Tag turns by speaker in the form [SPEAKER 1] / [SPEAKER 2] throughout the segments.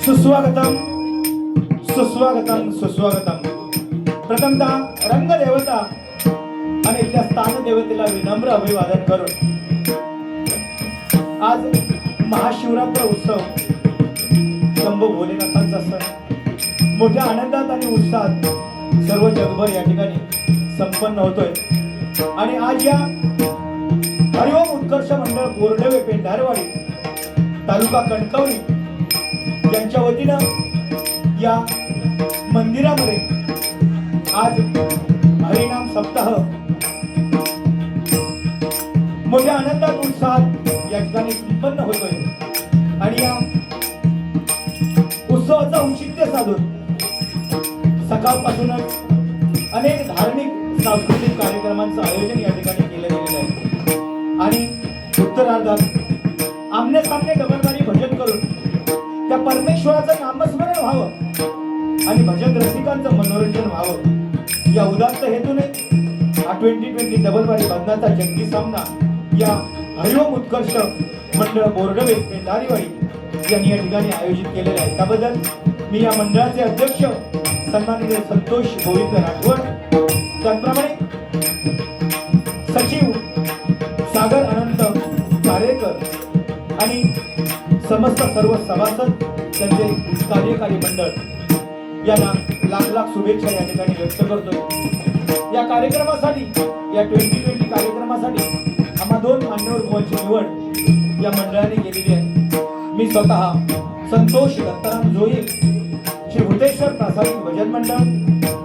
[SPEAKER 1] सुस्वागतम सुस्वागतम सुस्वागतम। प्रथमतः रंगदेवता आणि इथल्या स्थान देवतेला विनम्र अभिवादन करून आज महाशिवरात्र उत्सव शंभू भोलेनाथांचा सण मोठ्या आनंदात आणि उत्साहात सर्व जगभर या ठिकाणी संपन्न होतोय. आणि आज या हरिओम उत्कर्ष मंडळ बोर्डवे पेंढारवाडी तालुका कणकवली यांच्या वतीनं या मंदिरामध्ये आज हरिनाम सप्ताह मोठ्या आनंदात उत्साहात या ठिकाणी संपन्न होतोय. आणि या उत्सवाचा औचित्य साधून सकाळपासूनच अनेक धार्मिक सांस्कृतिक कार्यक्रमांचं आयोजन या ठिकाणी केलं गेलेलं आहे. आणि उत्तरार्धात आमने सामने डबलबारी भजन करून त्या परमेश्वराचं नामस्मरण व्हावं आणि भजन रसिकांचं मनोरंजन व्हावं या उदात्त हेतूने हा 2020 डबलबारी बंधाचा जंगी सामना या हरिओम उत्कर्ष मंडळ बोर्डवे पेंढारवाडी यांनी या ठिकाणी आयोजित केलेला आहे. त्याबद्दल मी या मंडळाचे अध्यक्ष सन्माननीय संतोष गोविंद राठोड, त्याचप्रमाणे सचिव सागर अनंत कारेकर आणि समस्त सर्व सभासद त्यांचे कार्यकारी मंडळ यांना लाख लाख शुभेच्छा या ठिकाणी व्यक्त करतो. या कार्यक्रमासाठी या 2020 कार्यक्रमासाठी आम्हा 2 मान्यवर बुवांची निवड या मंडळाने केलेली आहे. मी स्वतः संतोष दत्ताराम जोई, श्री भूतेश्वर प्रासादिक भजन मंडळ,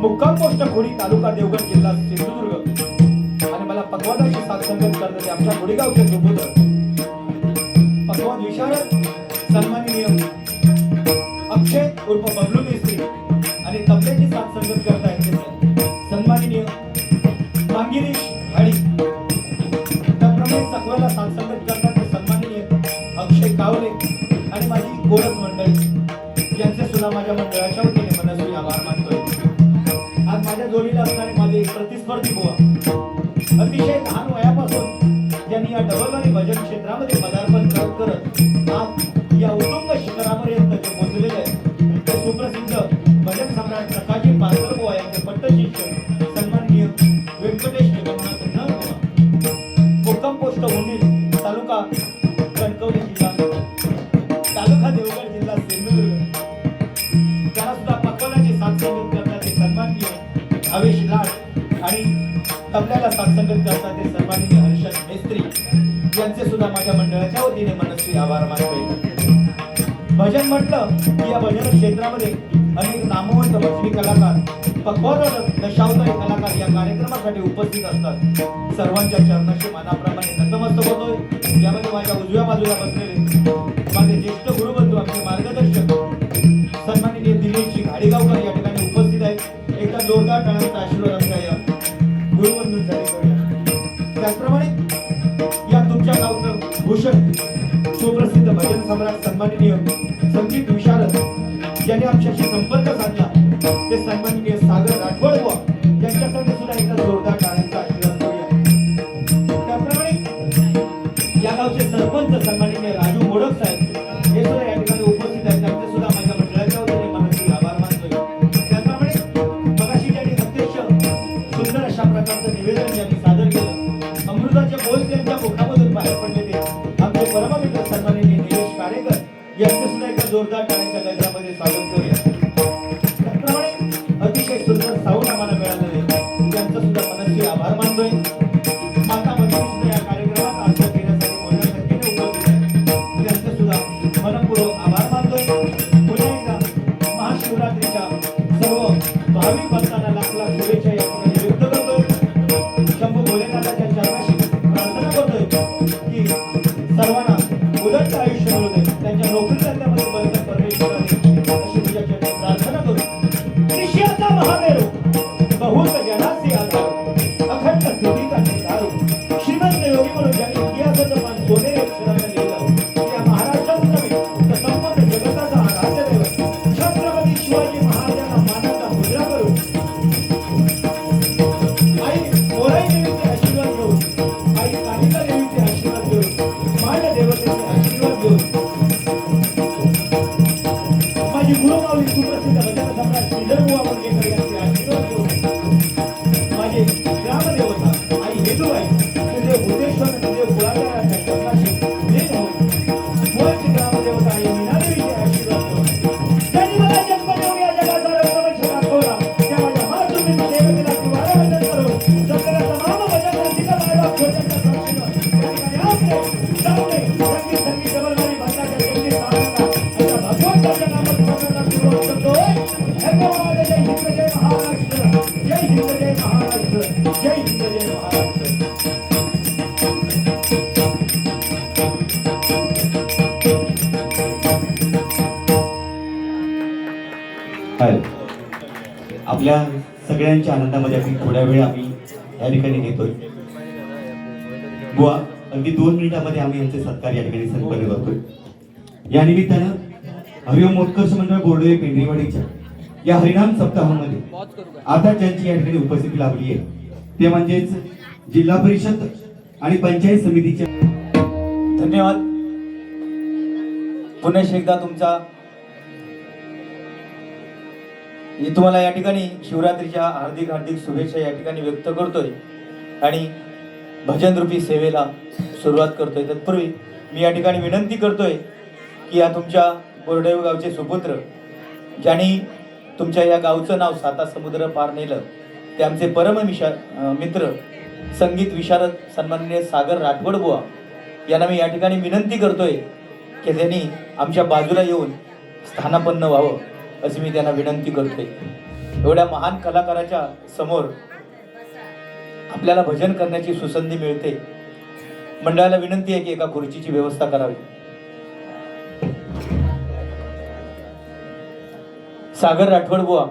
[SPEAKER 1] मुक्काम पोस्ट खोडी, तालुका देवगड, जिल्हा सिंधुदुर्ग. आणि मला पकवादाची साथ संगत करणारे आमच्या गुडेगावचे सुपुत्र पकवाद विशारद सन्माननीय अक्षय उर्फ बबलू मेस्त्री आणि तबल्याची साथ संगत करतायत सन्माननीय मांगिरीश हाडी. त्याप्रमाणे सखवाला साथ संगत करतात सन्माननीय अक्षय कावले आणि माझी कोरस मंडळी यांचे सुद्धा माझ्या मंडळाच्या वतीने मनस्वी आभार मानतोय. आज माझ्या जोडीला असणारे माझे प्रतिस्पर्धी बुवा अतिशय लहान वयापासून ज्यांनी या डबलबारी भजन क्षेत्रामध्ये पदार्पण करत आज या उत्तुंग शिखरापर्यंत जे पोहोचलेले आहेत ते सुप्रसिद्ध भजन सम्राट प्रकाशजी पारकर बुवा यांचे पट्टशिष्य सन्माननीय व्यंकटेश जगन्नाथ नरबुवा, मुक्काम पोस्ट उंडील, तालुका कणकवली, तालुका देवगड, जिल्हा सिंधुदुर्ग. त्याला सुद्धा पकवानाची साथ संगत करतात ते सन्माननीय आवेश लाड आणि तबल्याला साथ संगत करतात ते सन्माननीय हर्षद मेस्त्री यांचे सुद्धा माझ्या मंडळाच्या वतीने मनस्वी आभार मानतोय. भजन म्हटलं की या भजन क्षेत्रामध्ये अनेक नामवंत भजनी कलाकार, पकवाद दशावतारी कलाकार या कार्यक्रमासाठी उपस्थित असतात. सर्वांच्या चरणाशी मानाप्रमाणे नतमस्तक होतोय. यामध्ये माझ्या उजव्या बाजूला बसलेले माझे ज्येष्ठ गुरुबंधू, आमचे मार्गदर्शक सन्माननीय दिनेशजी घाडीगावकर या ठिकाणी उपस्थित आहेत. एकदा जोरदार टाळ्यांचा आशीर्वाद आमच्या या गुरुबंधूंसाठी करूया. त्याचप्रमाणे या तुमच्या गावचं भूषण सुप्रसिद्ध भजन सम्राट सन्माननीय संगीत विशारद ज्यांनी आमच्याशी संपर्क साधला ते सन्माननीय सागर राठोड बुवा यांच्यासाठी सुद्धा एकदा जोरदार टाळ्यांचा आशीर्वाद करूया. त्याप्रमाणे या गावचे सरपंच सन्माननीय राजू मोडक साहेब हे सुद्धा या ठिकाणी उपस्थित आहेत. त्यांचे सुद्धा माझ्या मंडळाच्या वतीने मनस्वी आभार मानतोय. त्याप्रमाणे मगाशी ज्यांनी अत्यंत सुंदर अशा प्रकारचं निवेदन ज्यांनी सादर केलं, अमृताचे बोल त्यांच्या मुखामधून बाहेर पडलेले आमचे परममित्र सन्माननीय निलेश कारेकर यांचे सुद्धा एका जोरदार टाळ्यांच्या गजरामध्ये स्वागत करूया. त्याप्रमाणे अतिशय सुंदर साऊंड आम्हाला मिळालेले त्यांचं सुद्धा मनस्वी आभार मानतोय. माता मंदिर सुद्धा या कार्यक्रमात आस्था घेण्यासाठी मोठ्या संख्येने उपस्थित आहेत. त्यांचे सुद्धा मनपूर्वक आभार मानतोय. पुन्हा एकदा महाशिवरात्रीच्या सर्व भाविक भक्तांना लाख लाख शुभेच्छा या ठिकाणी व्यक्त करतोय. शंभू भोलेनाथाच्या चरणाशी प्रार्थना करतोय की सर्वांना उदंड आयुष्य मिळू दे, त्यांच्या नोकरी धंद्यामध्ये बरकत परमेश्वराने अशी तुझ्या चरणी प्रार्थना करू. निश्चयाचा महामेरू बहुत जनासी आधार अखंड स्थितीचा निधारू श्रीमंत योगी म्हणून ज्यांनी इतिहासाचं पान सोनेरी अक्षराने लिहिलं त्या महाराष्ट्रात नव्हे तर संपूर्ण जगताचा आराध्य दैवत छत्रपती शिवाजी महाराजांना मानाचा मुद्रा करून आई मोराई देवीचे आशीर्वाद घेऊन, आई कालिका देवीचे आशीर्वाद घेऊन, माय देवतेचे आशीर्वाद घेऊन वंचित ग्रामदेवता आई मीनादेवीचे आशीर्वाद घेऊन ज्यांनी मला जन्म देऊन या जगाचा रंगमंच दाखवला त्या माझ्या मातृभूमी देवतेला दिवाळा वंदन करून जगाचा तमाम भजन रसिका मायबाप छोट्यांच्या साक्षीनं या ठिकाणी आपले सामने संगीत संगीत जबरदस्ती भाषाच्या संगीत साधना अशा भगवंताच्या नामस्मरणाला सुरुवात करतोय धन्यवाद जय हिंद जय महाराष्ट्र जय हिंद जय महाराष्ट्र जय हिंद जय महाराष्ट्र
[SPEAKER 2] आपल्या सगळ्यांच्या आनंदामध्ये आपण थोड्या वेळ आम्ही या ठिकाणी घेतोय बुवा अगदी 2 मिनिटांमध्ये आम्ही यांचे सत्कार या ठिकाणी संपन्न करतोय। या निमित्तानं हरिओम मोत्कर्ष मंडळ बोर्डे पेंढरीवाडीच्या या हरिनाम सप्ताहामध्ये आता ज्यांची या ठिकाणी उपस्थिती लाभली आहे ते म्हणजेच जिल्हा परिषद आणि पंचायत समितीच्या
[SPEAKER 1] धन्यवाद। पुन्हा एकदा तुमचा तुम्हाला या ठिकाणी शिवरात्रीच्या हार्दिक हार्दिक शुभेच्छा या ठिकाणी व्यक्त करतोय आणि भजन रूपी सेवेला सुरुवात करतोय। तत्पूर्वी मी या ठिकाणी विनंती करतोय की या तुमच्या बोर्डेव गावचे सुपुत्र ज्यांनी तुमच्या या गावचं नाव साता समुद्र पार नेलं ते आमचे परम मित्र संगीत विशारद सन्माननीय सागर राठवड बुवा यांना मी या ठिकाणी विनंती करतोय की त्यांनी आमच्या बाजूला येऊन स्थानापन्न व्हावं अशी मी त्यांना विनंती करतोय। एवढ्या महान कलाकाराच्या समोर आपल्याला भजन करण्याची सुसंधी मिळते। मंडळाला विनंती आहे की एका खुर्चीची व्यवस्था करावी। सागर राठवड बुवा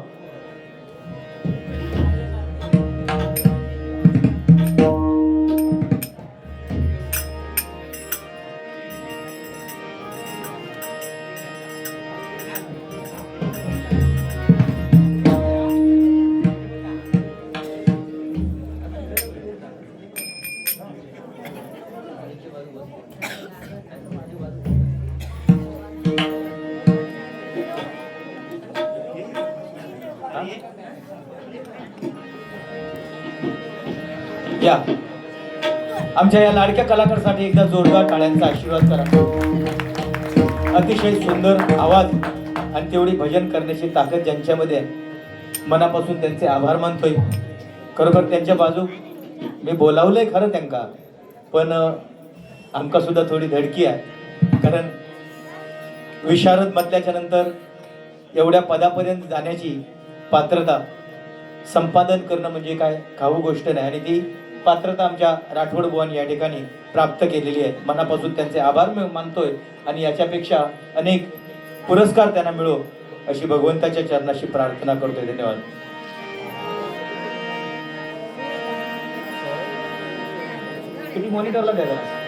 [SPEAKER 1] या आमच्या या लाडक्या कलाकारासाठी एकदा जोरदार टाळ्यांचा आशीर्वाद करा। अतिशय सुंदर आवाज आणि तेवढी भजन करण्याची ताकद ज्यांच्यामध्ये आहे मनापासून त्यांचे आभार मानतोय। खरोखर त्यांच्या बाजू मी बोलावलंय खरं त्यांना पण आमका सुद्धा थोडी धडकी आहे कारण विशारद म्हटल्याच्या नंतर एवढ्या पदापर्यंत जाण्याची पात्रता संपादन करणं म्हणजे काय खाऊ गोष्ट नाही आणि ती पात्रता आमच्या राठवड बुवांनी या ठिकाणी प्राप्त केलेली आहे। मनापासून त्यांचे आभार मानतोय आणि याच्यापेक्षा अनेक पुरस्कार त्यांना मिळो अशी भगवंताच्या चरणाशी प्रार्थना करतोय। धन्यवाद। किती मॉनिटरला द्या जरा।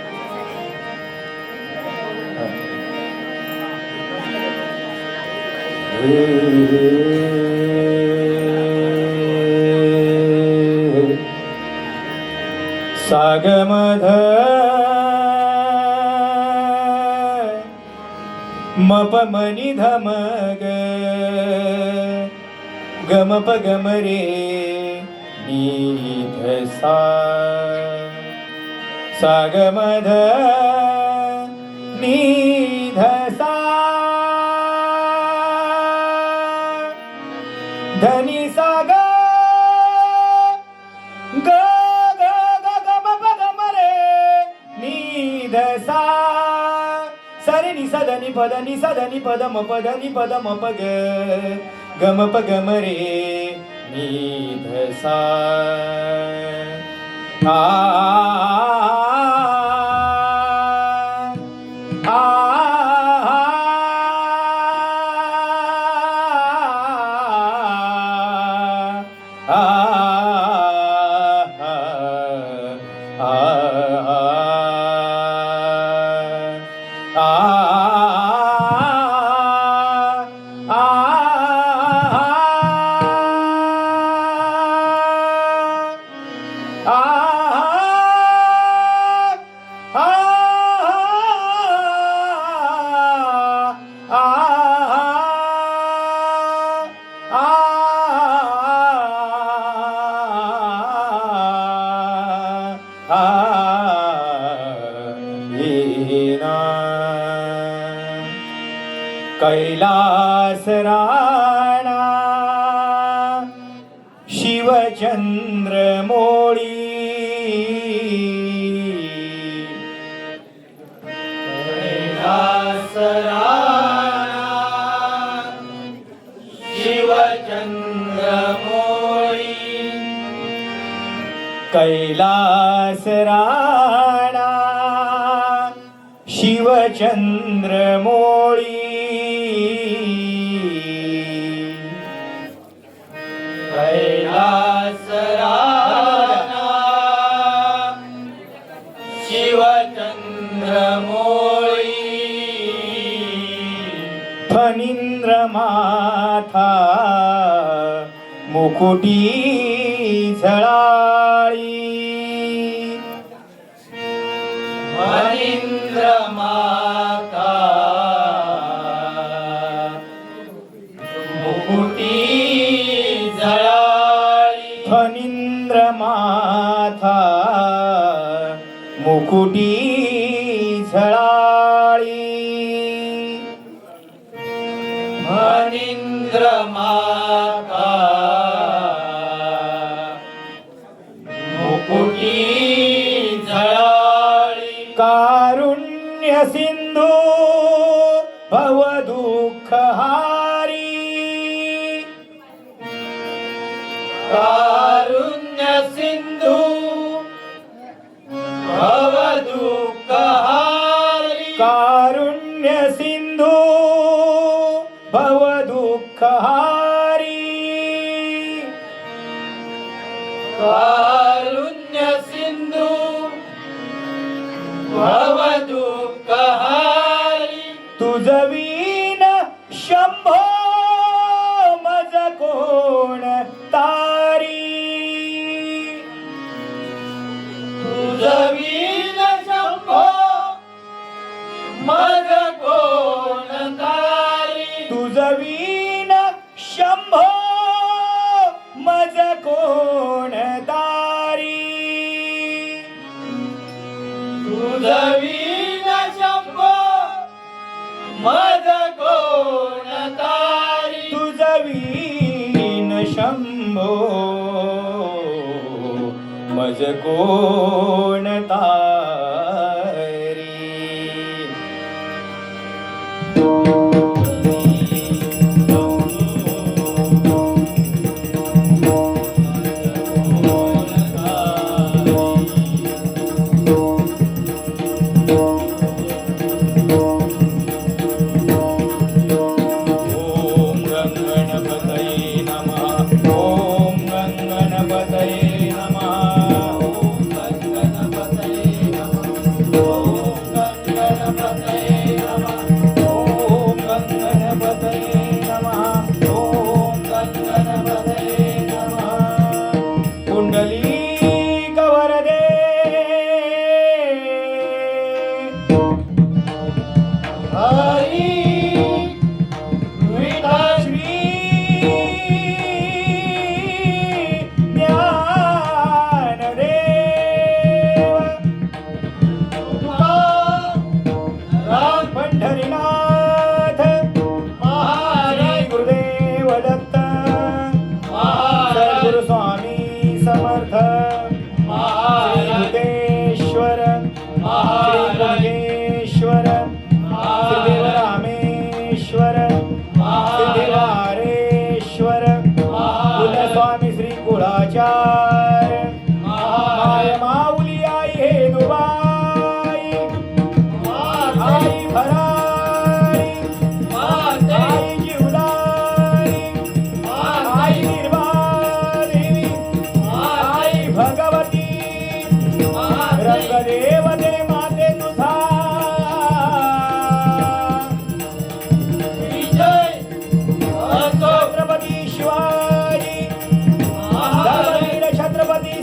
[SPEAKER 1] सागमध मप मनी धमग गमप गमरे निध सा सागमध निध सा धनी साग ग सा सरे निसदनी पद म पग गम प गम रे निध सा कैलास राणा शिवचंद्र मोळी कैलास राणा शिवचंद्र मोळी कैलास राणा शिवचंद्र मोळी कैलास राणा शिवचंद्र मोळी फणींद्र माथा मुकुटी झळाळी फणींद्र माथा मुकुटी झळाळी फणींद्र माथा मुकुटी झळाळी फणींद्र माथा मुकुटी झळाळी कारुण्य सिंधू भवदुःखहारी कारुण्य सिंधू भवदुःखहारी कारुण्य सिंधू भवदुःखहारी कारुण्य सिंधू भवदुःखहारी तुझ वीण शंभो मज कोण तारी तुझ वीण शंभो मज कोण तारी तुझ वीण शंभो मज कोण तारी तुझ वीण शंभो मज कोण तारी तुझ वीण शंभो मज कोण तारी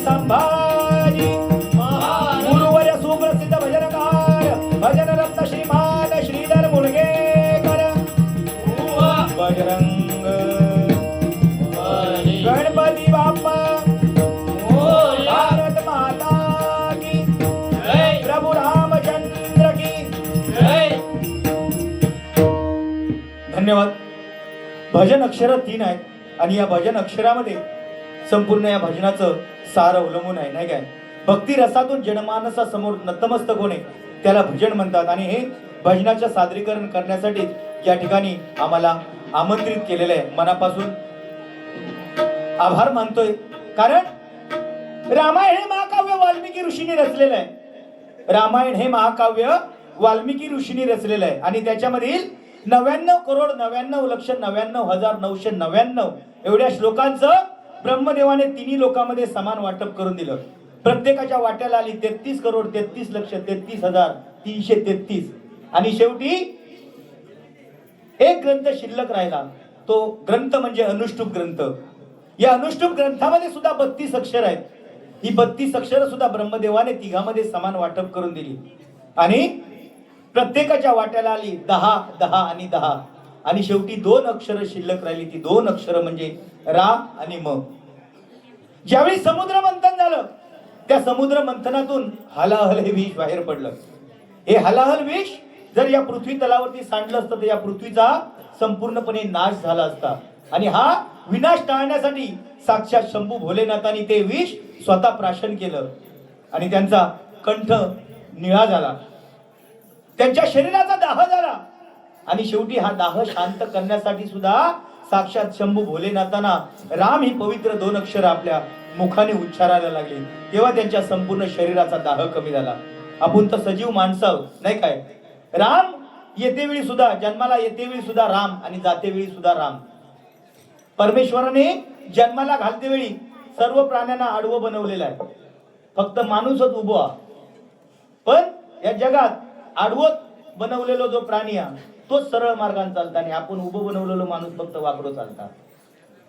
[SPEAKER 1] संभाजी गुरुवर्य सुप्रसिद्ध भजनकार भजन रत्न श्रीमान श्रीधर धन्यवाद. भजन अक्षर 3 आहेत आणि या भजन अक्षरामध्ये संपूर्ण या भजनाचं सार अवलंबून आहे, नाही काय? भक्ती रसातून जनमानसासमोर नतमस्तक होणे त्याला भजन म्हणतात. आणि हे भजनाचं सादरीकरण करण्यासाठी या ठिकाणी आम्हाला आमंत्रित केलेलं आहे. मनापासून आभार मानतोय. कारण रामायण हे महाकाव्य वाल्मिकी ऋषींनी रचलेलं आहे. रामायण हे महाकाव्य वाल्मिकी ऋषींनी रचलेलं आहे आणि त्याच्यामधील 99,99,99,999 एवढ्या श्लोकांचं ब्रह्मदेवाने तिन्ही लोकांमध्ये समान वाटप करून दिलं. प्रत्येकाच्या वाट्याला आली 33,33,33,333 आणि शेवटी एक ग्रंथ शिल्लक राहिला. तो ग्रंथ म्हणजे अनुष्टुप ग्रंथ. या अनुष्टुप ग्रंथामध्ये सुद्धा 32 अक्षर आहेत. ही 32 अक्षर सुद्धा ब्रह्मदेवाने तिघामध्ये समान वाटप करून दिली आणि प्रत्येकाच्या वाट्याला आली 10, 10 आणि 10 आणि शेवटी 2 अक्षर शिल्लक राहिली. ती 2 अक्षर म्हणजे रा आणि म. ज्यावेळी समुद्र मंथन झालं त्या समुद्र मंथनातून हलाहल हे विष बाहेर पडलं. हे हलाहल विष जर या पृथ्वी तलावरती सांडलं असतं तर या पृथ्वीचा संपूर्णपणे नाश झाला असता. आणि हा विनाश टाळण्यासाठी साक्षात शंभू भोलेनाथांनी ते विष स्वतः प्राशन केलं आणि त्यांचा कंठ निळा झाला, त्यांच्या शरीराचा दाह झाला आणि शेवटी हा दाह शांत करण्यासाठी सुद्धा साक्षात शंभू भोलेनाथांना राम ही पवित्र 2 अक्षर आपल्या मुखाने उच्चारायला लागली. तेव्हा त्यांच्या संपूर्ण शरीराचा दाह कमी झाला. आपण तर सजीव माणसं नाही काय? राम येते वेळी सुद्धा, जन्माला येते वेळी सुद्धा राम आणि जाते वेळी सुद्धा राम. परमेश्वराने जन्माला घालते वेळी सर्व प्राण्यांना आडवं बनवलेलं आहे, फक्त माणूसच उभा. पण या जगात आडवं बनवलेलो जो प्राणी आहे तोच सरळ मार्गाने चालता आणि आपण उभं बनवलेलो माणूस फक्त वाकडो चालता.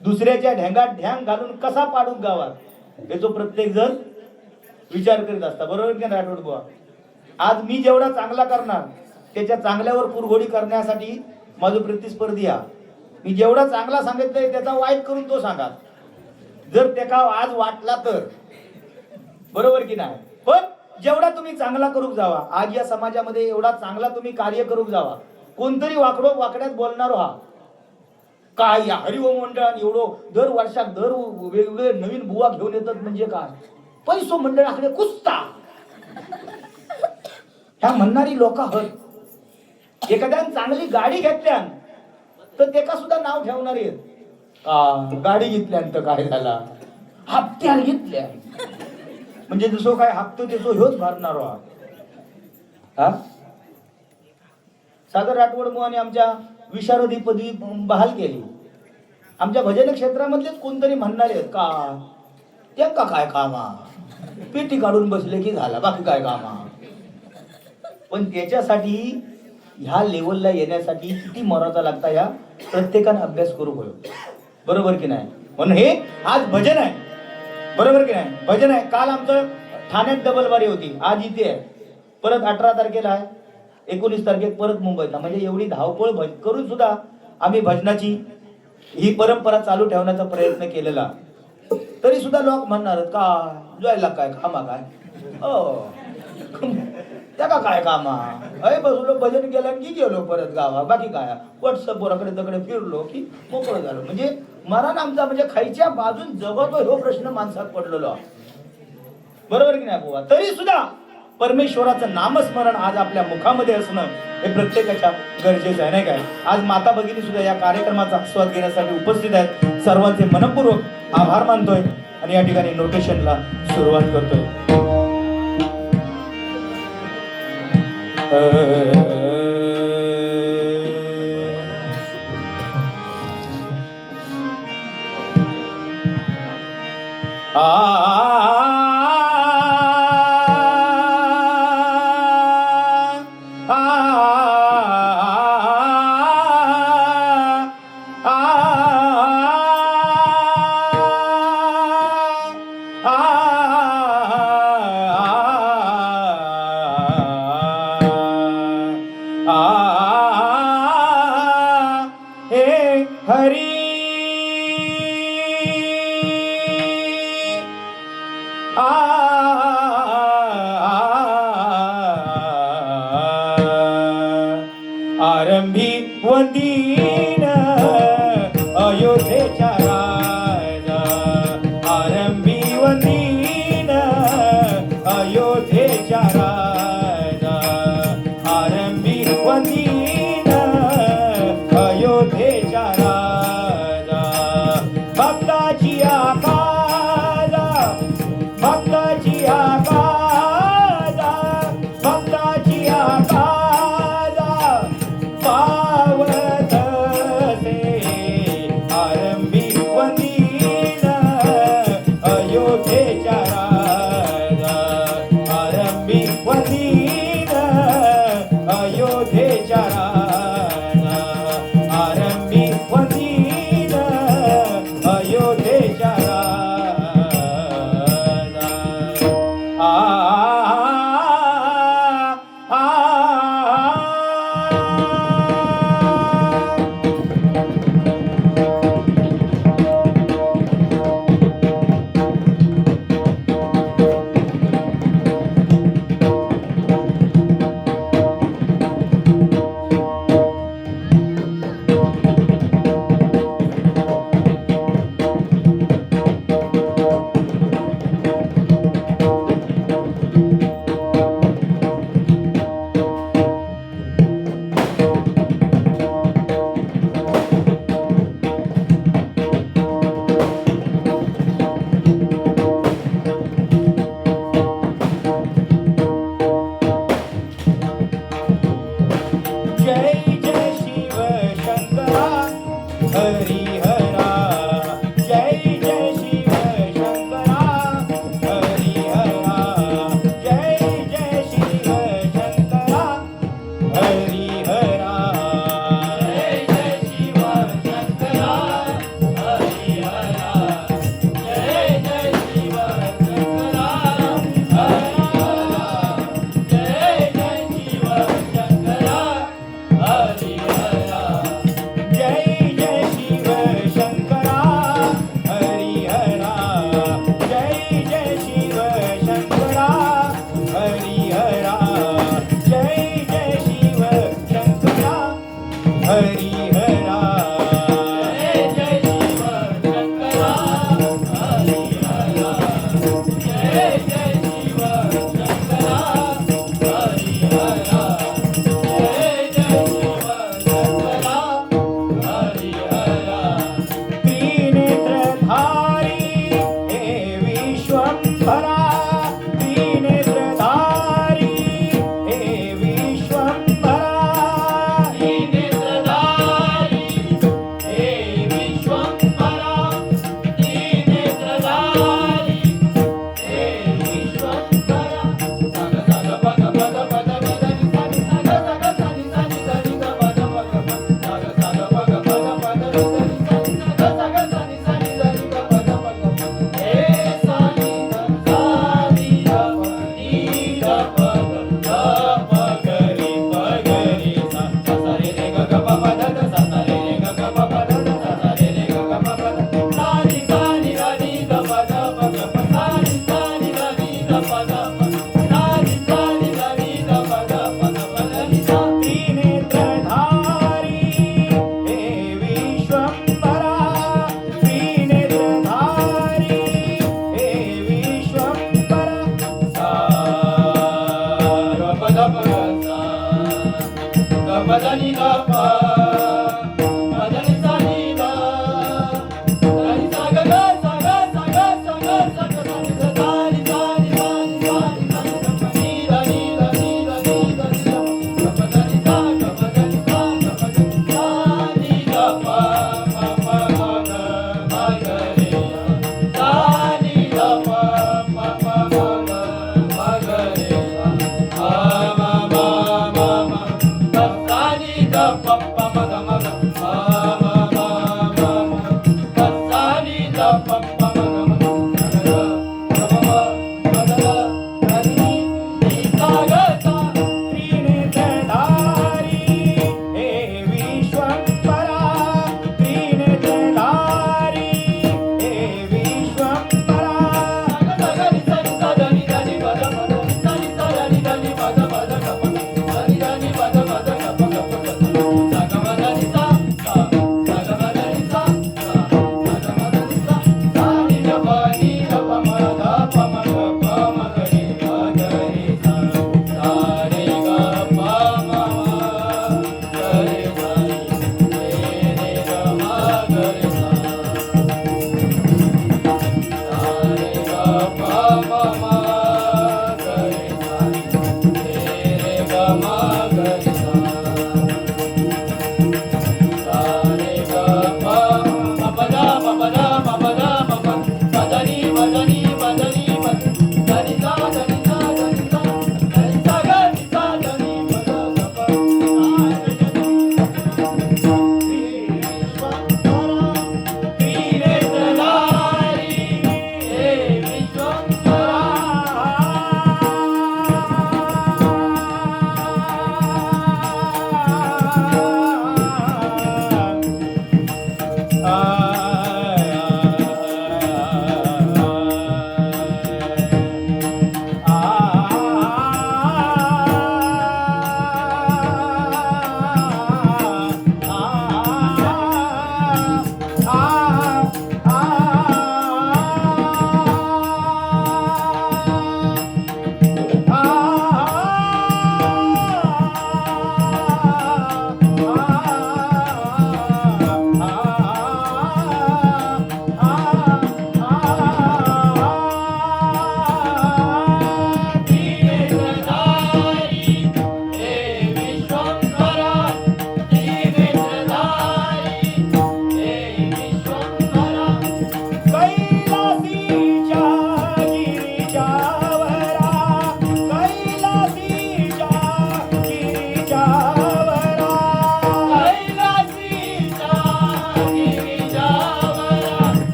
[SPEAKER 1] दुसऱ्याच्या ढेंगात ढ्यांग घालून कसा पाडू गावात हे जो प्रत्येक जण विचार करीत असता. बरोबर की नाही राठोड बुवा? आज मी जेवढा चांगला करणार त्याच्या चांगल्यावर कुरघोडी करण्यासाठी माझं प्रतिस्पर्धी आहे. मी जेवढा चांगला सांगितलंय त्याचा वाईट करून तो सांगा, जर त्याला आज वाटला तर. बरोबर की नाही? पण जेवढा तुम्ही चांगला करूक जावा, आज या समाजामध्ये एवढा चांगला तुम्ही कार्य करूक जावा, कोणतरी वाकड्यात बोलणार हा काय या हरिओम मंडळात एवढं दर वर्षात दर वेगवेगळे नवीन बुवा घेऊन येतात म्हणजे काय पैसो मंडळाकडे कुस्ता ह्या म्हणणारी लोक हत. एखाद्याने चांगली गाडी घेतल्या तर त्याका सुद्धा नाव ठेवणार आहेत. गाडी घेतल्यानंतर काय झाला, हप्त्याला घेतल्या म्हणजे जसं काय हप्तो त्याचो ह्योच भरणार हा. सागर राठोड मुवाने आमच्या विशारदी पदवी बहाल केली. आमच्या भजन क्षेत्रामधलेच कोणतरी म्हणणारे आहेत का त्यांका काय कामा, पेटी काढून बसले की झाला, बाकी काय कामा. पण त्याच्यासाठी ह्या लेवलला येण्यासाठी किती मराठा लागता या प्रत्येकाने अभ्यास करू होय. बरोबर की नाही? म्हणून हे आज भजन आहे. बरोबर की नाही? भजन आहे. काल आमचं ठाण्यात डबल बारी होती, आज इथे आहे, परत 18 तारखेला आहे, 19 तारखेला परत मुंबईला. म्हणजे एवढी धावपळ करून सुद्धा आम्ही भजनाची ही परंपरा चालू ठेवण्याचा प्रयत्न केलेला. तरी सुद्धा लोक म्हणणार का जायला काय कामा काय त्या काय कामा अय बसलो भजन केलं की गेलो परत गावा, बाकी काय व्हॉट्सअपवर अकडे तकडे फिरलो की मोकळं झालो. म्हणजे मरण आमचा म्हणजे खायच्या बाजून जगतो हो प्रश्न माणसात पडलेलो. बरोबर की नाही बुवा? तरी सुद्धा परमेश्वराचं नामस्मरण आज आपल्या मुखामध्ये असणं हे प्रत्येकाच्या गरजेचं आहे, नाही काय? आज माता भगिनी सुद्धा या कार्यक्रमाचा आस्वाद घेण्यासाठी उपस्थित आहेत. सर्वांचे मनपूर्वक आभार मानतोय आणि या ठिकाणी नोटेशनला सुरुवात करतोय. आरंभी वंदीन अयोध्येच्या राजा, आरंभी वंदीन अयोध्येच्या राजा, आरंभी वंदीन अयोध्येच्या राजा. भक्ताची आकाजा, भक्ताची आकाजा, भक्ताची आकाजा पावत असे. आरंभी वंदीन अयोध्येच्या राजा, आरंभी वंदीन अयोध्येच्या राजा, आरंभी वंदीन अयोध्येच्या राजा. आ आ जय जय शिव शंकरा हरिहरा, जय जय शिव शंकरा हरिहरा, जय जय शिव शंकरा हरिहरा, जय जय शिव शंकरा हरिहरा, जय जय शिव शंकरा हरिहरा, जय जय शिव शंकरा हरिहरा, जय जय शिव शंकरा हरिहरा, जय जय शिव शंकरा हरिहरा, जय जय शिव शंकरा हरिहरा, जय जय शिव शंकरा हरिहरा, जय जय शिव शंकरा हरिहरा, जय जय शिव शंकरा हरिहरा. त्रिनेत्रधारी हे विश्वंभरा, त्रिनेत्रधारी हे विश्वंभरा, त्रिनेत्रधारी हे विश्वंभरा, त्रिनेत्रधारी हे विश्वंभरा. साग साग पद पद पद पद नि सा नि साग साग सा नि सा नि सा नि ग पद पद पद. साग साग पद पद पद नि सा नि सा नि साग साग सा नि सा नि सा नि ग पद पद पद. हे सा नि ग सा नि ग प नि ग पद ग प ग रे सा सा रे रे ग ग प प द द सा सा रे रे ग ग प प द द सा सा रे रे ग ग प प द. सा नि रा नि ग प द प ग प सा नि रा नि ग प द प. सा नि रा नि ग प द प ग प द नि सा. त्रिनेत्रधारी हे विश्वंभरा, त्रिनेत्रधारी हे विश्वंभरा. सा ग प द प ग सा ग प द नि ग प प द नि सा नि ग सा नि सा ग ग सा ग सा ग सा ग सा ग सा नि ग सा नि सा नि सा नि सा नि सा नि ग प नि रा नि रा नि रा नि रा नि रा. ग प द नि सा ग प द नि सा ग प द नि सा नि ग प प प ग ग मा ग रे सा नि ग प प प ग ग मा ग रे सा मा मा मा मा ग सा नि ग प प म ग म ग मा मा मा मा मा ग सा नि ग प प म ग म ग ग ग म म ग ग ग नि नि सा ग सा. त्रिनेत्रधारी हे विश्वंभरा, त्रिनेत्रधारी हे विश्वंभरा. सा ग नि सा नि सा द नि द नि प द प द सा नि सा द नि द नि प द प द ग प द सा नि द नि प द प द ग प ग प ग.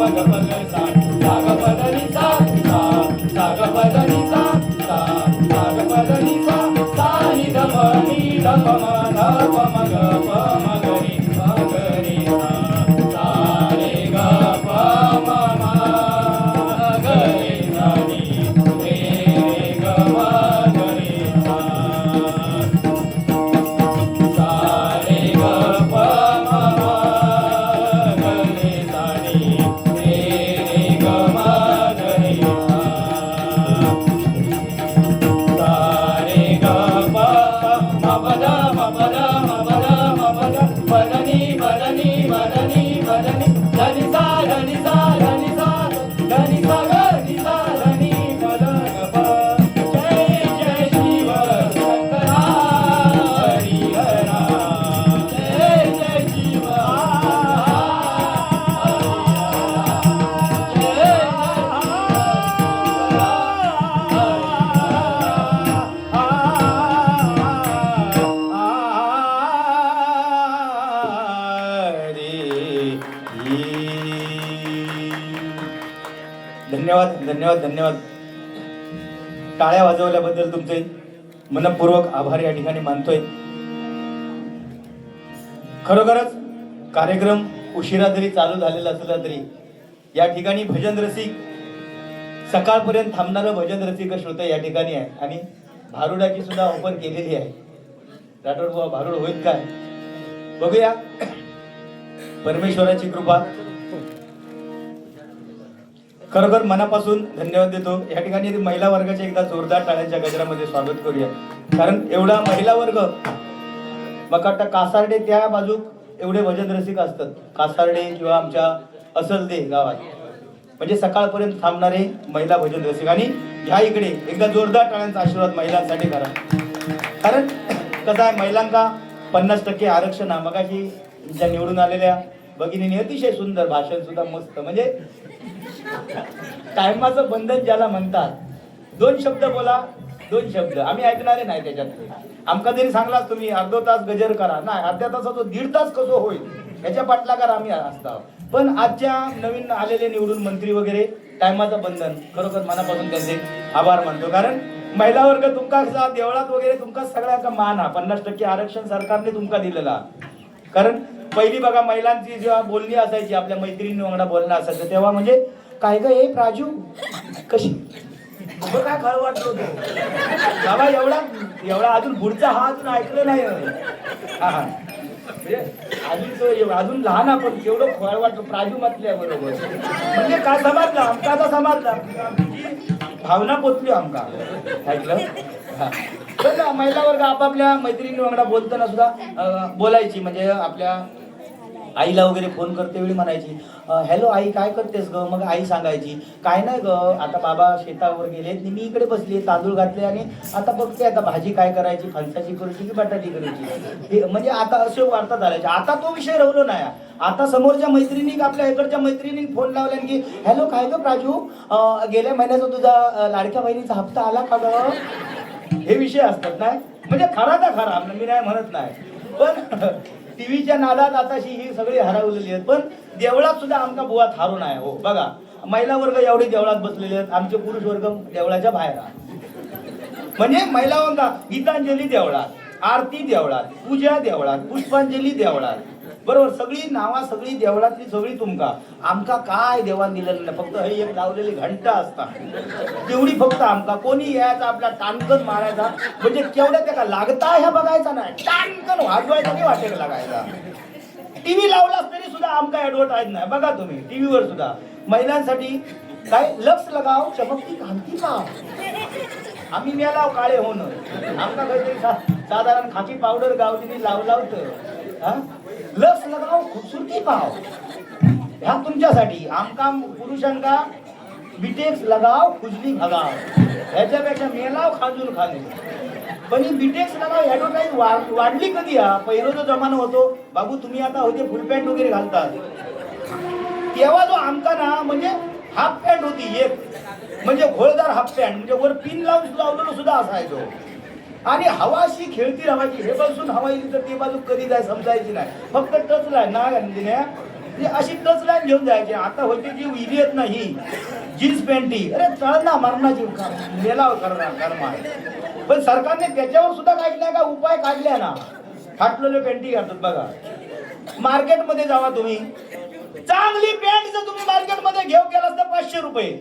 [SPEAKER 1] ग प ग सा सा ग प ध नि सा सा सा ग प ध नि सा सा सा ग प ध नि सा सा नि ध प म ध प म ग प म ग रि प ग रि सा सा रे ग प म म ग रे सा नि रे ग म ग रे सा सा रे ग प म म ग रे सा नि रे ग म ग रे सा सा रे ग प म प द म प द म प द म प द प द नि प द नि प द नि प द नि ध नि सा ध नि सा ध नि सा ध नि सा ग नि सा ध नि प द ग प जय जय शिव शंकरा हरि हरा जय जय शिव धन्यवाद धन्यवाद धन्यवाद. टाळ्या वाजवल्याबद्दल तुमचे मनपूर्वक आभार या ठिकाणी मानतोय. खरोखरच कार्यक्रम उशिरा जरी चालू झालेला असला तरी या ठिकाणी भजन रसिक सकाळपर्यंत थांबणारं भजन रसिक श्रोते या ठिकाणी आहे आणि भारुडाची सुद्धा ऑफर केलेली आहे. राठोड बुवा भारुड होईल काय बघूया. परमेश्वराची कृपा. खरोखर मनापासून धन्यवाद देतो. या ठिकाणी महिला वर्गाचे एकदा जोरदार टाळ्यांच्या गजरामध्ये स्वागत करूया. कारण एवढा महिला वर्ग मग वाटतं कासार्डे त्या बाजू एवढे भजन रसिक असतात. कासार्डे किंवा आमच्या असलदे गावात म्हणजे सकाळपर्यंत थांबणारे महिला भजन रसिक आणि ह्या इकडे एकदा जोरदार टाळ्यांचा आशीर्वाद महिलांसाठी करा. कारण कसं आहे महिलांका 50% आरक्षण आहे. मगाशी ज्या निवडून आलेल्या भगिनीने अतिशय सुंदर भाषण सुद्धा मस्त म्हणजे टायमाचं बंधन ज्याला म्हणतात. 2 शब्द बोला 2 शब्द आम्ही ऐकणारे नाही त्याच्यात. आमका जरी सांगलाच तुम्ही अर्धा तास गजर करा नाही अर्ध्या तासाचा 1.5 तास कसं होईल याच्या पाठलागार आम्ही असतो. पण आजच्या नवीन आलेले निवडून मंत्री वगैरे टायमाचं बंधन खरोखर मनापासून त्यांचे आभार मानतो. कारण महिला वर्ग तुमका देवळात वगैरे तुमका सगळ्यांचा मान हा 50% आरक्षण सरकारने तुमका दिलेला. कारण पहिली बघा महिलांची जेव्हा बोलणी असायची आपल्या मैत्रिणी वांगडा बोलणं असायचं तेव्हा म्हणजे काय ग हे प्राजू कशी काय खळ वाटलो बाबा एवढा एवढा अजून पुढचा हा अजून ऐकलं नाही. म्हणजे अजून लहान आपण केवढं फळ वाटतो प्राजू म्हटल्या बरोबर म्हणजे काय समजलं आमचा आता समजला भावना पोचली आमका ऐकलं. पण महिला वर्ग आपापल्या मैत्रिणी वांगडा बोलताना सुद्धा बोलायची म्हणजे आपल्या आईला वगैरे फोन करते वेळी म्हणायची हॅलो आई काय करतेस ग. मग आई सांगायची काय नाही ग आता बाबा शेतावर गेलेत मी इकडे बसली तांदूळ घातले आणि आता बघते आता भाजी काय करायची फणसाची करायची की बटाटी करायची. म्हणजे आता असे वार्ता झाल्याचे. आता तो विषय राहिलो नाही. आता समोरच्या मैत्रिणी आपल्या इकडच्या मैत्रिणी फोन लावल्या की हॅलो काय ग प्राजू गेल्या महिन्याचा तुझा लाडक्या बहिणीचा हप्ता आला का ग. हे विषय असतात नाही म्हणजे खरा ना खरा मी नाही म्हणत नाही. पण टीव्हीच्या नादात आताशी ही सगळी हरवलेली आहेत. पण देवळात सुद्धा आमका बुवा थारून आहे. हो बघा महिला वर्ग एवढे देवळात बसलेले आहेत. आमचे पुरुष वर्ग देवळाच्या बाहेर म्हणजे महिला वर्ग गीतांजली देवळात आरती देवळात पूजा देवळात पुष्पांजली देवळात बरोबर सगळी नावा सगळी देवळातली सगळी तुमका आमका काय देवान दिलेलं नाही. फक्त हे एक लावलेली घंटा असता तेवढी फक्त आमका कोणी यायचा आपला टाणकन मारायचा म्हणजे केवढ्या त्या लागता ह्या बघायचा नाही टाणकन वाजवायचा नाही वाटेल लागायचा. टीव्ही लावलाच तरी सुद्धा आमका ऍडव्हर्टाईज नाही. बघा तुम्ही टीव्हीवर सुद्धा महिलांसाठी काय लक्ष लगाव चमकती कांती पाव आम्ही मेलाव काळे होणं आमका काहीतरी साधारण खाकी पावडर गावली लावतं लक्ष लगाव खूबसूरती पाव ह्या तुमच्यासाठी आमका पुरुषांका बिटेक्स लगाव खुजली भगाव ह्याच्यापेक्षा मेलाव खाजून खाणे. पण ही बिटेक्स लगाव ऍडव्हर्टाईज वाढली कधी हा पहिला जो जमाना होतो बाबू तुम्ही आता होते फुल पॅन्ट वगैरे घालतात तेव्हा जो आमका ना म्हणजे हाफ पॅन्ट होती एक म्हणजे घोळदार हाफ पॅन्ट म्हणजे वर पिन लावलेलं सुद्धा असायचो आणि हवाशी खेळती राहायची. हे बसून हवा येईल तर ती बाजू कधी जाय समजायची नाही. फक्त टचला ना म्हणजे अशी टच लाईन घेऊन जायची. आता होती जी विहिरीत नाही जीन्स पॅन्टी, अरे चळना मरणाची मेलाव करणार. पण सरकारने त्याच्यावर सुद्धा काढल्या का उपाय काढल्या ना. फाटलेले पॅन्टी घालतात बघा. मार्केटमध्ये जावा तुम्ही, चांगली पॅन्ट जर तुम्ही मार्केटमध्ये घेऊ गेलास तर 500 रुपये,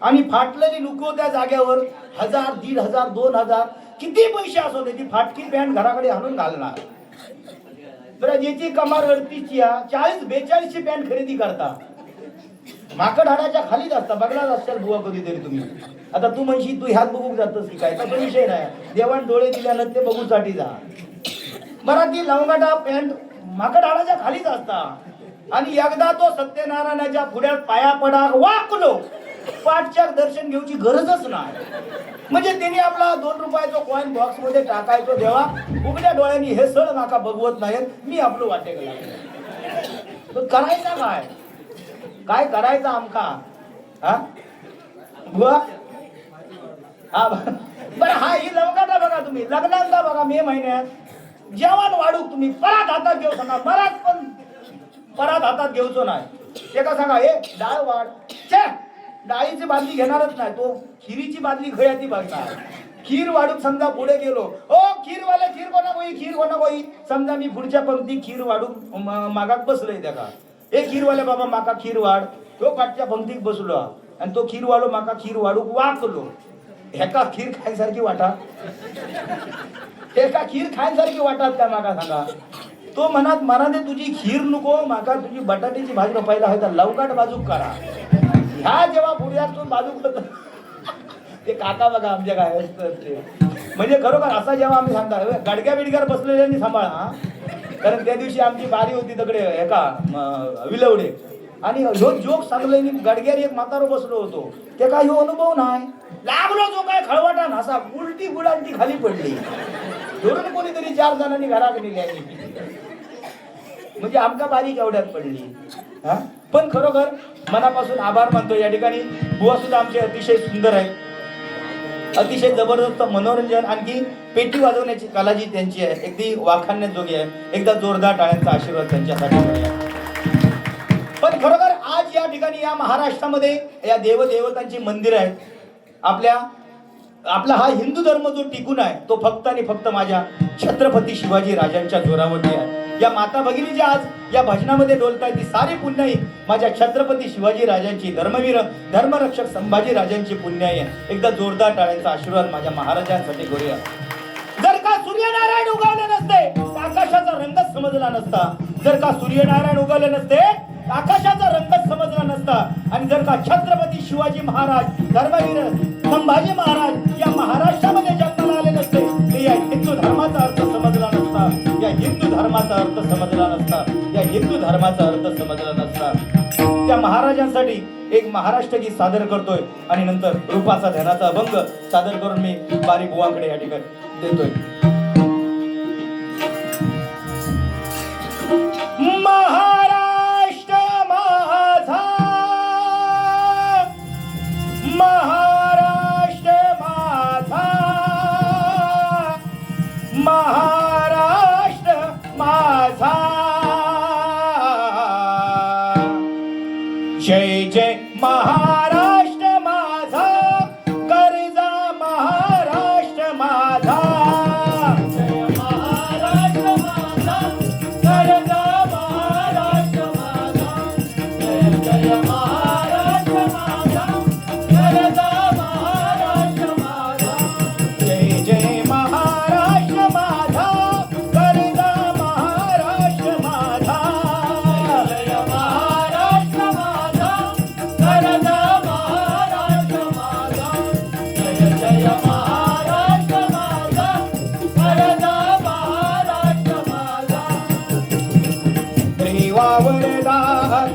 [SPEAKER 1] आणि फाटलेली नुको त्या जाग्यावर 1000, 1500, 2000 किती पैसे असो दे, ती फाटकी पॅन्ट घराकडे आणून घालणार. बरं, ज्याची कमार वरतीची 40-42 ची पॅन्ट खरेदी करता, माकड हाडाच्या खालीच असता. बघलाच असाल बुवा कधीतरी तुम्ही. आता तू म्हणशी तू ह्यात बघूक जातस की काय, तर विषय नाही. देवाण डोळे दिल्यानं ते बघूसाठी जा. बरं, ती लवंगाटा पॅन्ट माकड हाडाच्या खालीच असता, आणि एकदा तो सत्यनारायणाच्या पुढ्यात पाया पडा वाकलो, पाठच्या दर्शन घेऊची गरजच नाही. म्हणजे त्यांनी आपला 2 रुपयाचा कॉइन बॉक्स मध्ये टाकायचो. देवा उघड्या डोळ्यांनी हे सळ माका बघवत नाहीत, मी आपलं वाटे गेला. करायचा काय, काय करायचं आमका हा बुवा? हा बरं, हा ही लवंगाटा बघा तुम्ही, लग्नांचा बघा मे महिन्यात जेवण वाढू तुम्ही परत हातात घेऊ सांगा. मरात पण परत हातात घेऊचो नाही. ते का सांगा हे डाळ वाढ, छे डाळीची बादली घेणारच नाही, तो खिरीची बादली खयाती बघणार. खीर वाढूक समजा पुढे गेलो, ओ खीरवाले खीर कोणा गोई, खीर कोणा गोई. समजा मी पुढच्या पंक्ती खीर वाढूक मागात बसलोय, त्या का ए खीरवाले बाबा माका खीर वाढ. तो पाठच्या पंक्तीत बसलो आणि तो खीरवालो माका खीर वाढूक वाकलो. ह्याका खीर खायसारखी वाटा, एका खीर खायसारखी वाटत त्या माका सांगा. तो म्हणत मनाने तुझी खीर नको, माका तुझी बटाट्याची भाजी पहिला आहे तर लवकर बाजूक करा. ह्या जेव्हा पुढ्यातून बाजूक होत ते काका बघा आमच्या काय ते, म्हणजे खरोखर असा जेव्हा आम्ही सांगता गाडग्या बिडग्यावर बसलेल्यांनी सांभाळा. कारण त्या दिवशी आमची बारी होती तिकडे एका विलवडे, आणि ह्यो जोक सांगले गडग्यारी एक म्हातारो बसलो होतो. ते काय ह्यो अनुभव नाही. लागलो जो काय खळवाटा नासा, उलटी गुलांटी खाली पडली. धरून कोणीतरी 4 जणांनी घरात नेली, म्हणजे आमका बारी केवढ्यात पडली. हा पण खरोखर मनापासून आभार मानतो. या ठिकाणी बुवा सुद्धा आमचे अतिशय सुंदर आहे, अतिशय जबरदस्त मनोरंजन. आणखी पेटी वाजवण्याची कला जी त्यांची आहे अगदी वाखाणण्याजोगी आहे. एकदा जोरदार टाळ्यांचा आशीर्वाद त्यांच्यासाठी करूया. पण खरोखर आज या ठिकाणी या महाराष्ट्रामध्ये या देवदेवतांची मंदिर आहेत. आपला हा हिंदू धर्म जो टिकून आहे तो फक्त आणि फक्त माझ्या छत्रपती शिवाजी राजांच्या जोरावरती आहे. या माता भगिनी ज्या आज या भजनामध्ये डोलतायत ती सारी पुण्याई माझ्या छत्रपती शिवाजी राजांची, धर्मवीर धर्मरक्षक संभाजी राजांची पुण्याई आहे. एकदा जोरदार टाळ्यांचा आशीर्वाद माझ्या महाराजांसाठी करूया. जर का सूर्यनारायण उगवले नसते तर आकाशाचा रंगच समजला नसता. जर का सूर्यनारायण उगवले नसते आकाशाचा रंगच समजला नसता. आणि जर का छत्रपती शिवाजी महाराज, धर्मवीर संभाजी महाराज या महाराष्ट्रामध्ये जन्माला आले नसते तर या हिंदू धर्माचा अर्थ समजला नसता. या हिंदू धर्माचा अर्थ समजला नसता. या हिंदू धर्माचा अर्थ समजला नसता. त्या महाराजांसाठी एक महाराष्ट्र गीत सादर करतोय आणि नंतर रूपाचा ध्यानाचा अभंग सादर करून मी बारी बुवांकडे या ठिकाणी देतोय. महाराष्ट्र माझा, महाराष्ट्र माझा, महाराष्ट्र माझा. जय जय महाराष्ट्र माझा, कर्जा महाराष्ट्र माझा. जय महाराष्ट्र माझा, कर्जा महाराष्ट्र माझा. जय जय महाराष्ट्र माझा, कर्जा महाराष्ट्र माझा. जय जय महाराष्ट्र माझा, कर्जा महाराष्ट्र माझा. जय महाराष्ट्र माझा, कर्जा महाराष्ट्र माझा. जय जय महाराष्ट्र माझा, कर्जा महाराष्ट्र माझा. रेवावरदा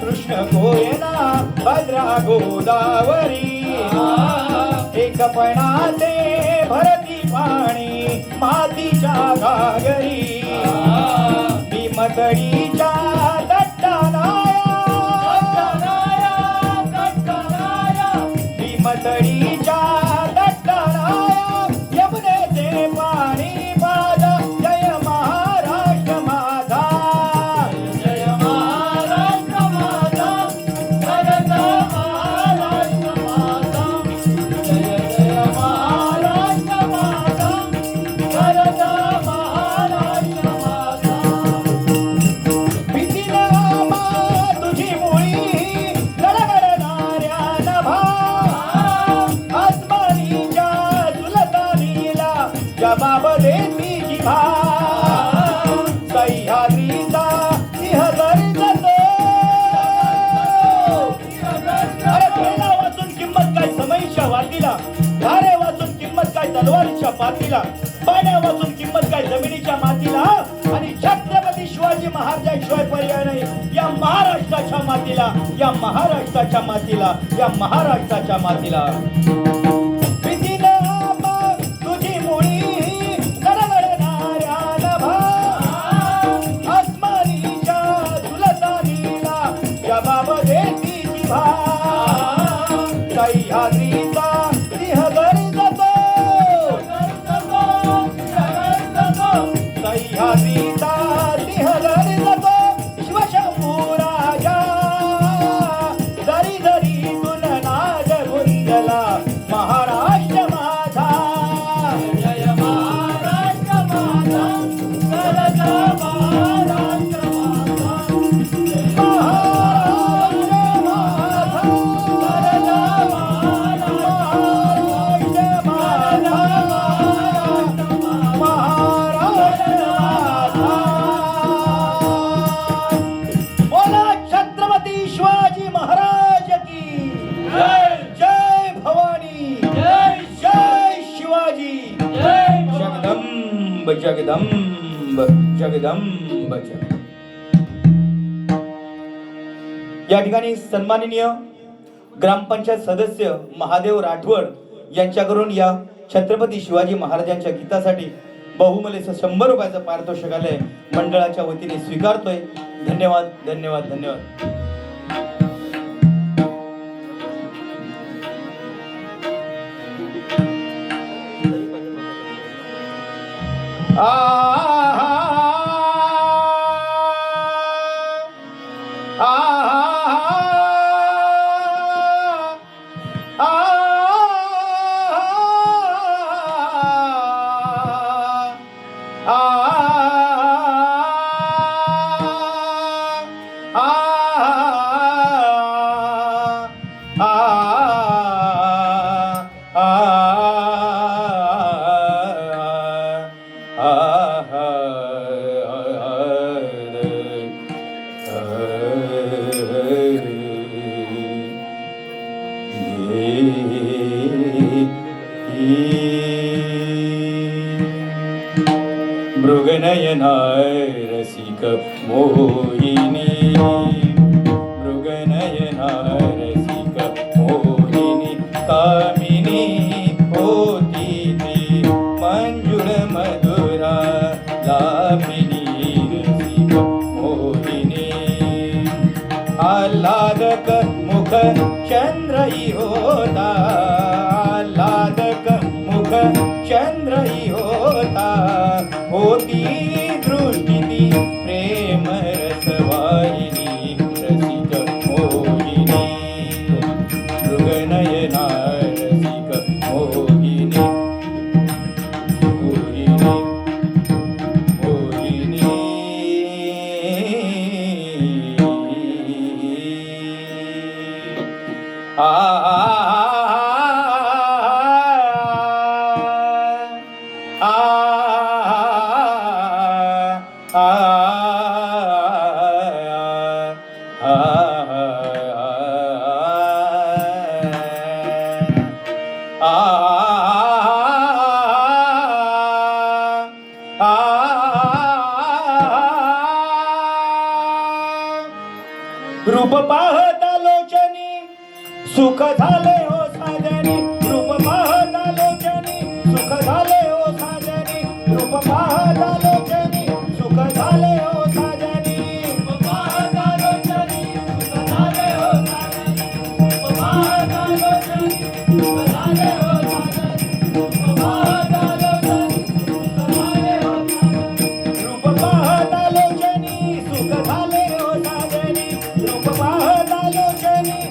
[SPEAKER 1] कृष्ण कोयना भद्रा गोदावरी, एकपणाचे भरती पाणी मातीच्या घागरी. भीमतडीच्या भीमतडीच्या दट्टानाया यमुनेचे पाणी माझा. जय महाराष्ट्र माझा, जय महाराष्ट्र मातीला, या महाराष्ट्राच्या मातीला, या महाराष्ट्राच्या मातीला. भीतीने आबा तुझी मुळी गडगडणाऱ्या नभा, आसमानीच्या झुलतानीला या बाबदेती जिभा. सह्याद्रीचा सिंह गरजतो, सह्याद्रीचा सिंह गरजतो, शिवशंभू राजा. दरी दरीतून नाद गुंजला महाराष्ट्र माझा. जय महाराष्ट्र माझा, सरजा महाराष्ट्र माझा. महाराष्ट्र माझा, सरजा महाराष्ट्र माझा. महाराष्ट्र माझा. बोला छत्रपती शिवाजी महाराज की जय. जय भवानी, जय जय शिवाजी, जय जगदंब जगदंब जगदंब जगदंब. या ठिकाणी सन्माननीय ग्रामपंचायत सदस्य महादेव राठवड यांच्याकडून या छत्रपती शिवाजी महाराजांच्या गीतासाठी बहुमूल्य 100 रुपयाचं पारितोषिक आलंय. मंडळाच्या वतीने स्वीकारतोय. धन्यवाद धन्यवाद धन्यवाद. मृगनयनाय रसिक मोहिनी, मृगनयनाय रसिक मोहिनी, कामिनी होती ती मंजुळ मधुरा लामिनी रसिक मोहिनी. आल्हादक मुख चंद्रही होता, आल्हादक मुख चंद्रही होता, होती दृष्टी ती प्रेम रसवाहिनी रसिक मोहिनी. मृगनयना रसिक मोहिनी, मोहिनी मोहिनी. आ रूप पाहता लोचनी सुख झाले हो साजनी, रूप पाहता लोचनी सुख झाले हो साजनी, रूप पाहता लोचनी सुख झाले हो साजनी, रूप पाहता लोचनी सुख झाले हो साजनी, रूप पाहता लोचनी सुख झाले हो साजनी, रूप पाहता लोचनी सुख झाले हो साजनी, रूप पाहता लोचनी सुख झाले हो साजनी, रूप पाहता लोचनी सुख झाले हो साजनी, रूप पाहता लोचनी सुख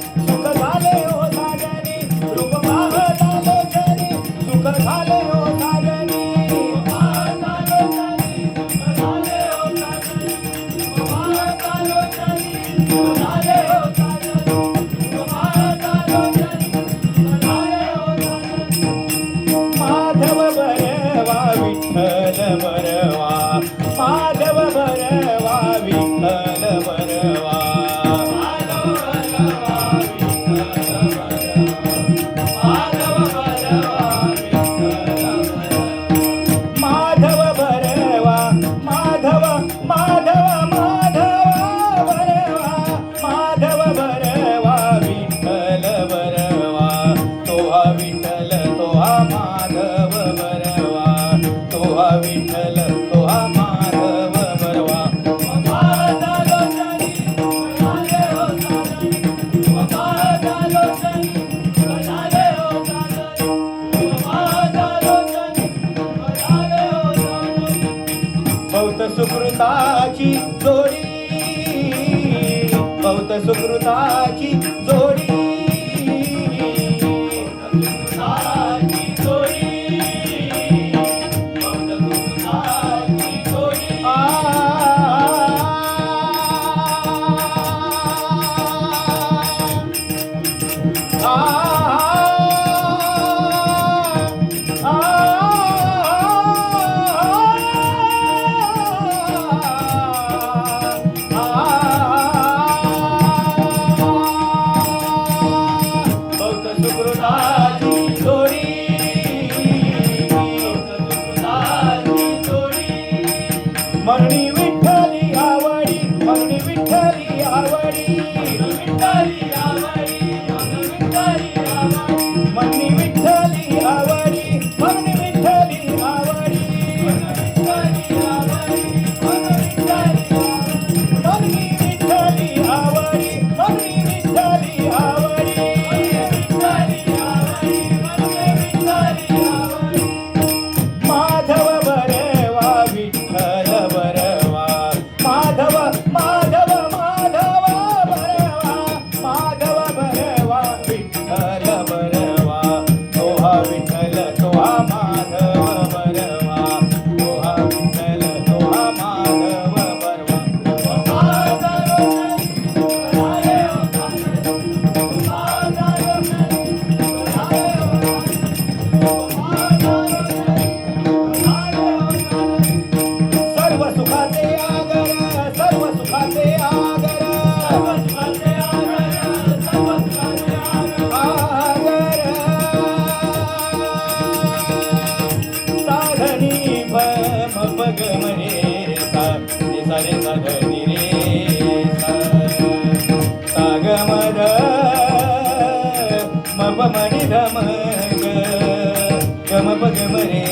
[SPEAKER 1] झाले हो साजनी, रूप पाहता लोचनी सुख झाले हो साजनी, रूप पाहता लोचनी सुख झाले हो साजनी, रूप पाहता लोचनी सुख झाले हो साजनी. माधव बरवा विठ्ठल बरवा, माधव बरवा विठ्ठल बरवा, माधव बरवा, माधव माधव माधव बरवा, भक्त सुकृताची जोडी मरणी विठ्ठली आवडी मरणी विठ्ठली आवडी मरणी विठ्ठली आवडी मरणी विठ्ठली आवडी मरणी विठ्ठली आवडी मरणी विठ्ठली आवडी माधव बरवा विठ्ठल बरवा माधव माधव माधव बरवा माधव बरवा विठ्ठल बरवा तोहा विठ्ठल तोहा माधव बरवा तोहा विठ्ठल तोहा माधव सर्व सुखाचे आगर सर्व सुखाचे आगर साधनी भम पग मरे सा नि सा रे साधनी रे साग मद मप मणि धम गम पग मरे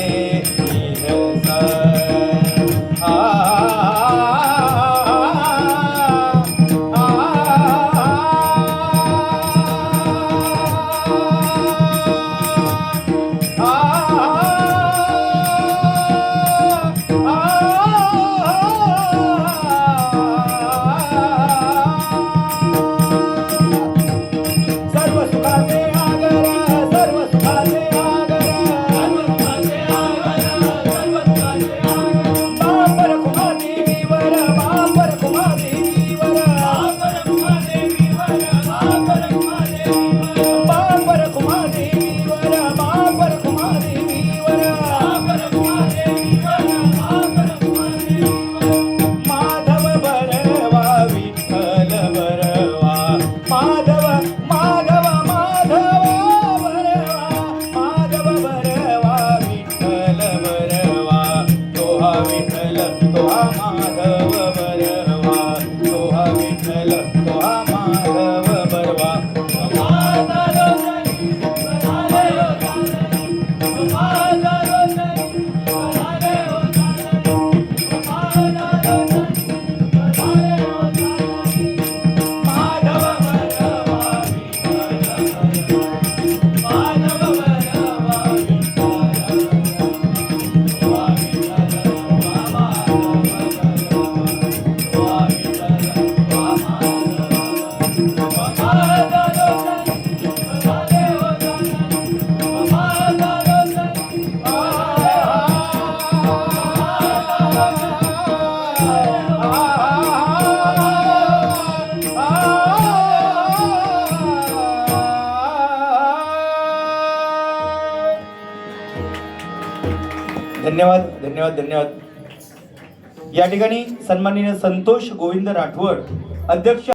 [SPEAKER 1] सर्व सुखाचे आगर सर्व सुखाचे आगर बापर कुमादेवीवर बापर कुमादेवीवर बापर कुमादेवीवर बापर कुमादेवीवर माधव बरवा विठ्ठल बरवा माधव माधव माधव बरवा माधव बरवा विठ्ठल बरवा तोहा विठ्ठल तोहा माधव बरवा तोहा विठ्ठल तोहा माधव बरवा धन्यवाद धन्यवाद धन्यवाद। या ठिकाणी सन्माननीय संतोष गोविंद राठवड अध्यक्ष